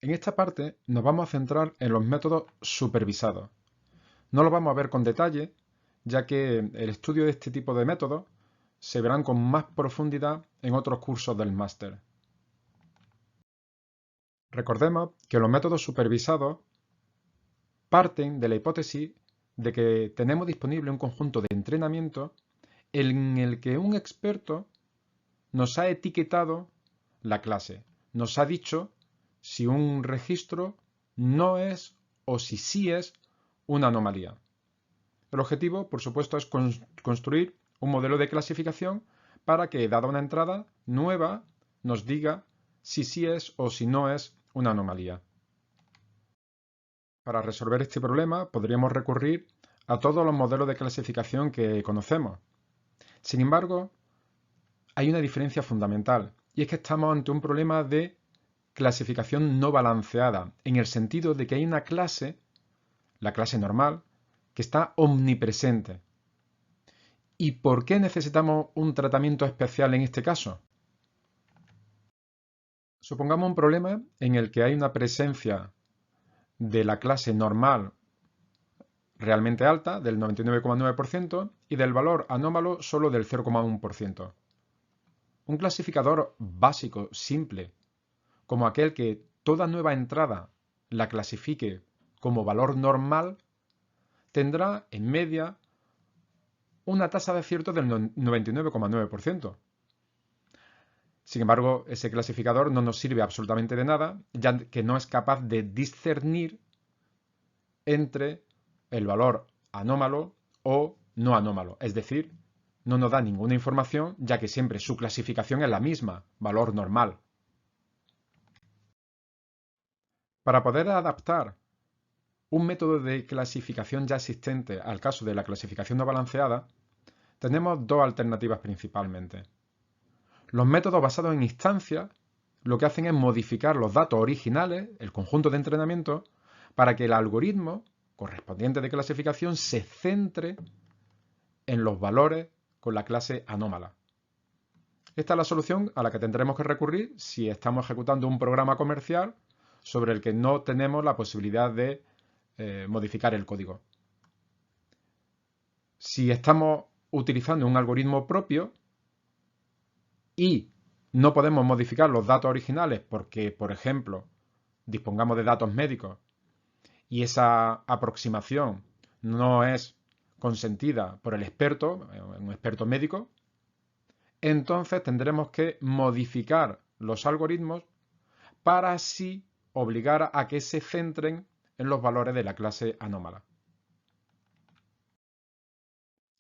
En esta parte nos vamos a centrar en los métodos supervisados. No los vamos a ver con detalle, ya que el estudio de este tipo de métodos se verán con más profundidad en otros cursos del máster. Recordemos que los métodos supervisados parten de la hipótesis de que tenemos disponible un conjunto de entrenamiento en el que un experto nos ha etiquetado la clase, nos ha dicho si un registro no es o si sí es una anomalía. El objetivo, por supuesto, es construir un modelo de clasificación para que, dada una entrada nueva, nos diga si sí es o si no es una anomalía. Para resolver este problema, podríamos recurrir a todos los modelos de clasificación que conocemos. Sin embargo, hay una diferencia fundamental, y es que estamos ante un problema de clasificación no balanceada, en el sentido de que hay una clase, la clase normal, que está omnipresente. ¿Y por qué necesitamos un tratamiento especial en este caso? Supongamos un problema en el que hay una presencia de la clase normal realmente alta, del 99,9%, y del valor anómalo solo del 0,1%. Un clasificador básico, simple, como aquel que toda nueva entrada la clasifique como valor normal, tendrá en media una tasa de acierto del 99,9%. Sin embargo, ese clasificador no nos sirve absolutamente de nada, ya que no es capaz de discernir entre el valor anómalo o no anómalo. Es decir, no nos da ninguna información, ya que siempre su clasificación es la misma, valor normal. Para poder adaptar un método de clasificación ya existente al caso de la clasificación no balanceada, tenemos dos alternativas principalmente. Los métodos basados en instancias lo que hacen es modificar los datos originales, el conjunto de entrenamiento, para que el algoritmo correspondiente de clasificación se centre en los valores con la clase anómala. Esta es la solución a la que tendremos que recurrir si estamos ejecutando un programa comercial sobre el que no tenemos la posibilidad de modificar el código. Si estamos utilizando un algoritmo propio y no podemos modificar los datos originales porque, por ejemplo, dispongamos de datos médicos y esa aproximación no es consentida por el experto, un experto médico, entonces tendremos que modificar los algoritmos para así obligar a que se centren en los valores de la clase anómala.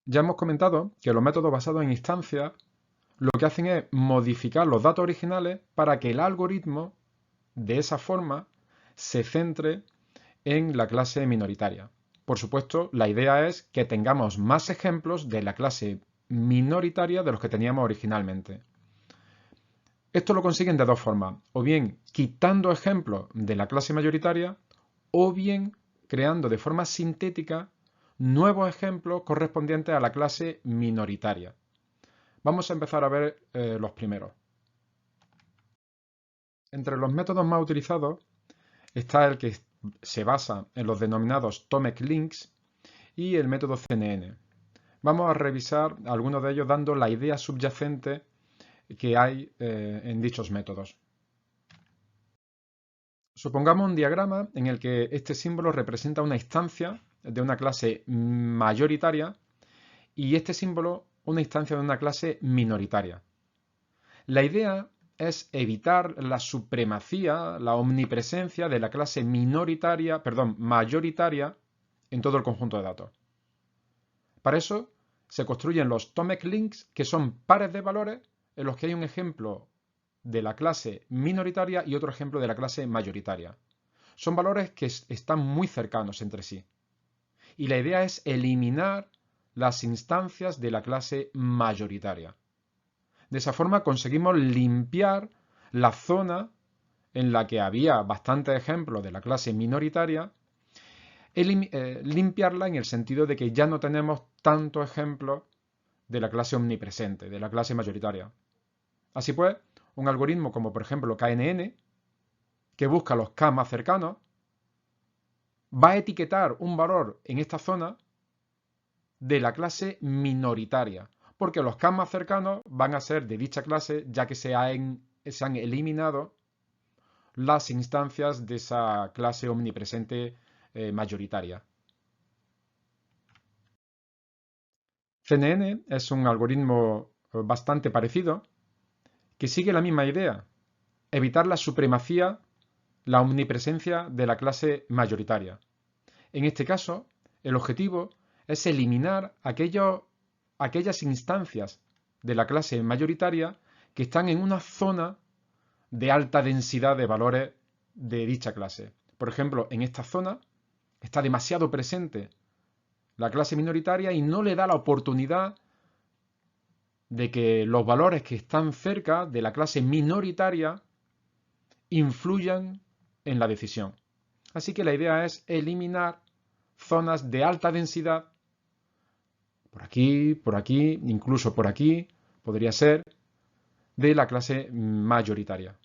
Ya hemos comentado que los métodos basados en instancias lo que hacen es modificar los datos originales para que el algoritmo, de esa forma, se centre en la clase minoritaria. Por supuesto, la idea es que tengamos más ejemplos de la clase minoritaria de los que teníamos originalmente. Esto lo consiguen de dos formas, o bien quitando ejemplos de la clase mayoritaria, o bien creando de forma sintética nuevos ejemplos correspondientes a la clase minoritaria. Vamos a empezar a ver los primeros. Entre los métodos más utilizados está el que se basa en los denominados Tomek Links y el método CNN. Vamos a revisar algunos de ellos dando la idea subyacente que hay en dichos métodos. Supongamos un diagrama en el que este símbolo representa una instancia de una clase mayoritaria y este símbolo una instancia de una clase minoritaria. La idea es evitar la supremacía, la omnipresencia de la clase mayoritaria en todo el conjunto de datos. Para eso se construyen los Tomek Links, que son pares de valores en los que hay un ejemplo de la clase minoritaria y otro ejemplo de la clase mayoritaria. Son valores que están muy cercanos entre sí. Y la idea es eliminar las instancias de la clase mayoritaria. De esa forma conseguimos limpiar la zona en la que había bastantes ejemplos de la clase minoritaria, limpiarla en el sentido de que ya no tenemos tantos ejemplos de la clase omnipresente, de la clase mayoritaria. Así pues, un algoritmo como por ejemplo KNN, que busca los K más cercanos, va a etiquetar un valor en esta zona de la clase minoritaria, porque los K más cercanos van a ser de dicha clase, ya que se han eliminado las instancias de esa clase omnipresente mayoritaria. CNN es un algoritmo bastante parecido que sigue la misma idea, evitar la supremacía, la omnipresencia de la clase mayoritaria. En este caso, el objetivo es eliminar aquellas instancias de la clase mayoritaria que están en una zona de alta densidad de valores de dicha clase. Por ejemplo, en esta zona está demasiado presente la clase minoritaria y no le da la oportunidad de que los valores que están cerca de la clase minoritaria influyan en la decisión. Así que la idea es eliminar zonas de alta densidad, por aquí, incluso por aquí, podría ser, de la clase mayoritaria.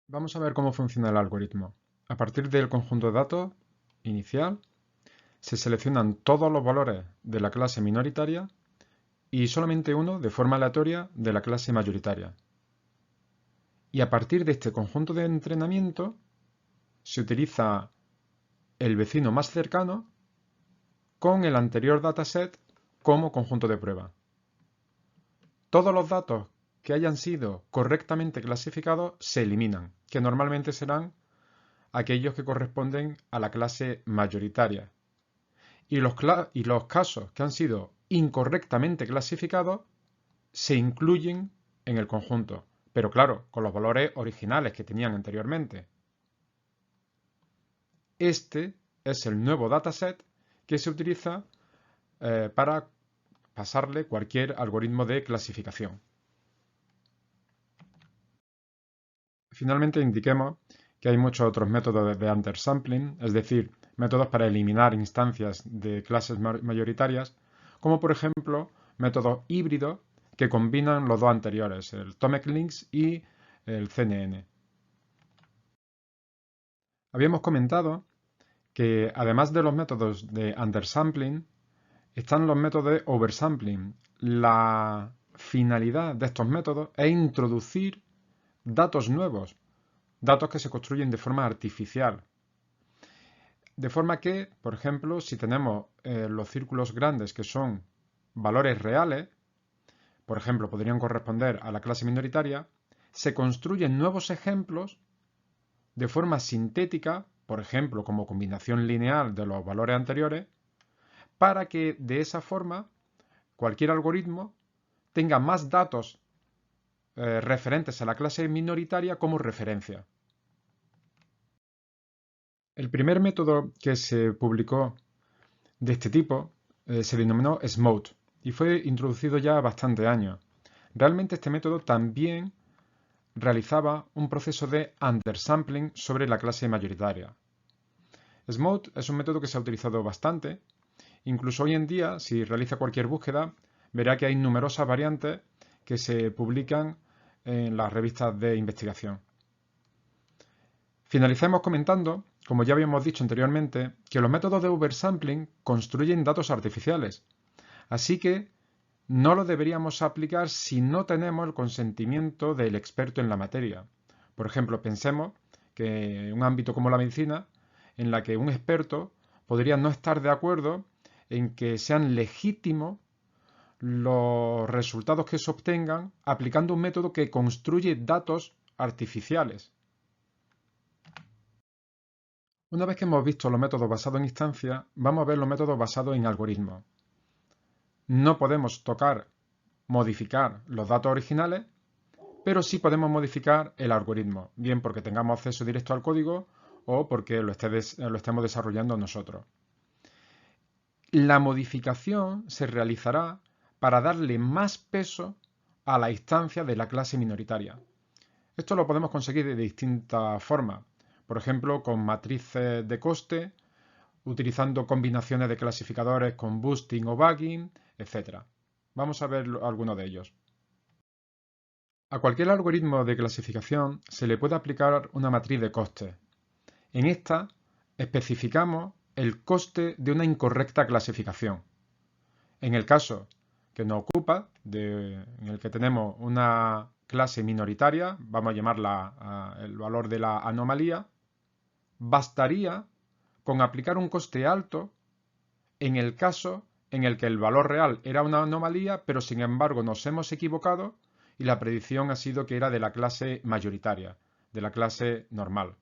Vamos a ver cómo funciona el algoritmo. A partir del conjunto de datos inicial, se seleccionan todos los valores de la clase minoritaria y solamente uno de forma aleatoria de la clase mayoritaria. Y a partir de este conjunto de entrenamiento, se utiliza el vecino más cercano con el anterior dataset como conjunto de prueba. Todos los datos que hayan sido correctamente clasificados se eliminan, que normalmente serán aquellos que corresponden a la clase mayoritaria. Y los casos que han sido incorrectamente clasificados se incluyen en el conjunto, pero claro, con los valores originales que tenían anteriormente. Este es el nuevo dataset que se utiliza para pasarle cualquier algoritmo de clasificación. Finalmente indiquemos que hay muchos otros métodos de undersampling, es decir, métodos para eliminar instancias de clases mayoritarias, como por ejemplo métodos híbridos que combinan los dos anteriores, el Tomek-Lynx y el CNN. Habíamos comentado que además de los métodos de undersampling, están los métodos de oversampling. La finalidad de estos métodos es introducir datos nuevos, datos que se construyen de forma artificial. De forma que, por ejemplo, si tenemos los círculos grandes que son valores reales, por ejemplo, podrían corresponder a la clase minoritaria, se construyen nuevos ejemplos de forma sintética, por ejemplo, como combinación lineal de los valores anteriores, para que de esa forma cualquier algoritmo tenga más datos referentes a la clase minoritaria como referencia. El primer método que se publicó de este tipo se denominó SMOTE y fue introducido ya bastante años. Realmente este método también realizaba un proceso de undersampling sobre la clase mayoritaria. SMOTE es un método que se ha utilizado bastante. Incluso hoy en día, si realiza cualquier búsqueda, verá que hay numerosas variantes que se publican en las revistas de investigación. Finalicemos comentando, como ya habíamos dicho anteriormente, que los métodos de oversampling construyen datos artificiales. Así que no lo deberíamos aplicar si no tenemos el consentimiento del experto en la materia. Por ejemplo, pensemos que en un ámbito como la medicina, en la que un experto podría no estar de acuerdo en que sean legítimos los resultados que se obtengan aplicando un método que construye datos artificiales. Una vez que hemos visto los métodos basados en instancias, vamos a ver los métodos basados en algoritmos. No podemos tocar, modificar los datos originales, pero sí podemos modificar el algoritmo, bien porque tengamos acceso directo al código o porque lo estemos desarrollando nosotros. La modificación se realizará para darle más peso a la instancia de la clase minoritaria. Esto lo podemos conseguir de distintas formas, por ejemplo, con matrices de coste, utilizando combinaciones de clasificadores con boosting o bagging, etc. Vamos a ver algunos de ellos. A cualquier algoritmo de clasificación se le puede aplicar una matriz de costes. En esta especificamos el coste de una incorrecta clasificación. En el caso que nos ocupa, en el que tenemos una clase minoritaria, vamos a llamarla el valor de la anomalía, bastaría con aplicar un coste alto en el caso en el que el valor real era una anomalía, pero sin embargo nos hemos equivocado y la predicción ha sido que era de la clase mayoritaria, de la clase normal.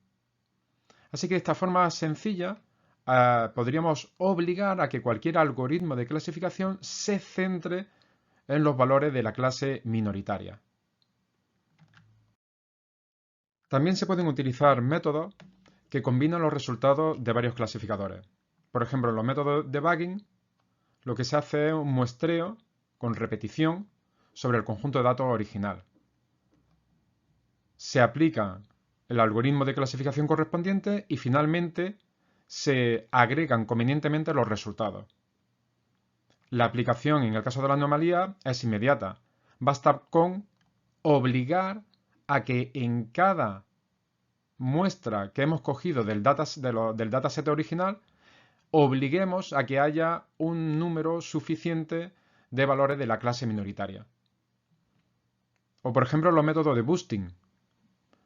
Así que de esta forma sencilla podríamos obligar a que cualquier algoritmo de clasificación se centre en los valores de la clase minoritaria. También se pueden utilizar métodos que combinan los resultados de varios clasificadores. Por ejemplo, en los métodos de debugging, lo que se hace es un muestreo con repetición sobre el conjunto de datos original. Se aplica el algoritmo de clasificación correspondiente y finalmente se agregan convenientemente los resultados. La aplicación en el caso de la anomalía es inmediata. Basta con obligar a que en cada muestra que hemos cogido del dataset original, obliguemos a que haya un número suficiente de valores de la clase minoritaria. O por ejemplo los métodos de boosting.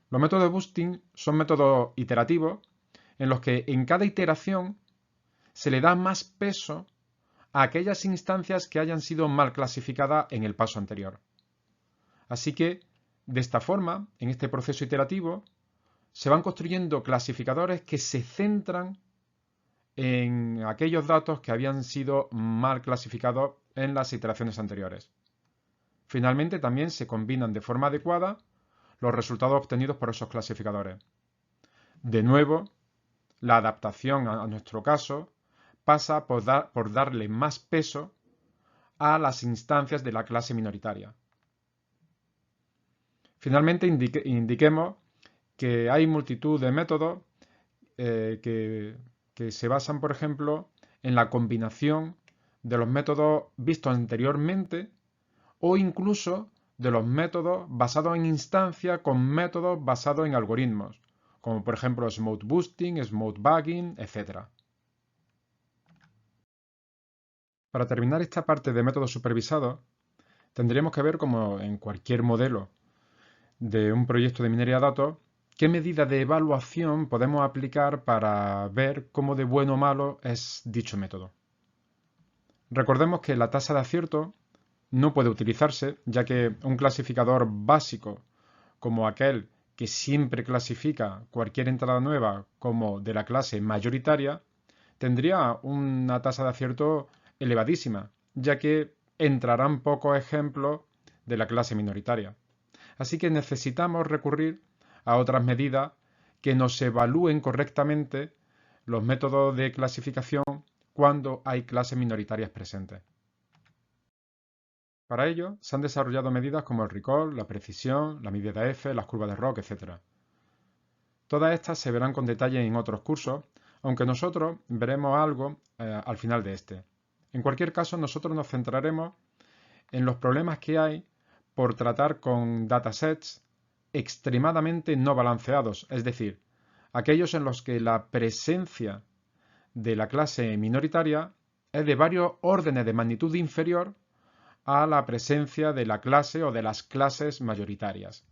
Los métodos de boosting son métodos iterativos en los que en cada iteración se le da más peso a aquellas instancias que hayan sido mal clasificadas en el paso anterior. Así que, de esta forma, en este proceso iterativo, se van construyendo clasificadores que se centran en aquellos datos que habían sido mal clasificados en las iteraciones anteriores. Finalmente, también se combinan de forma adecuada los resultados obtenidos por esos clasificadores. De nuevo, la adaptación a nuestro caso pasa por darle más peso a las instancias de la clase minoritaria. Finalmente, indiquemos que hay multitud de métodos que se basan, por ejemplo, en la combinación de los métodos vistos anteriormente o incluso de los métodos basados en instancias con métodos basados en algoritmos, como por ejemplo smooth boosting, smooth bugging, etc. Para terminar esta parte de métodos supervisados, tendríamos que ver, como en cualquier modelo de un proyecto de minería de datos, qué medidas de evaluación podemos aplicar para ver cómo de bueno o malo es dicho método. Recordemos que la tasa de acierto no puede utilizarse, ya que un clasificador básico como aquel que siempre clasifica cualquier entrada nueva como de la clase mayoritaria, tendría una tasa de acierto elevadísima, ya que entrarán pocos ejemplos de la clase minoritaria. Así que necesitamos recurrir a otras medidas que nos evalúen correctamente los métodos de clasificación cuando hay clases minoritarias presentes. Para ello, se han desarrollado medidas como el recall, la precisión, la medida de F, las curvas de ROC, etc. Todas estas se verán con detalle en otros cursos, aunque nosotros veremos algo al final de este. En cualquier caso, nosotros nos centraremos en los problemas que hay por tratar con datasets extremadamente no balanceados, es decir, aquellos en los que la presencia de la clase minoritaria es de varios órdenes de magnitud inferior a la presencia de la clase o de las clases mayoritarias.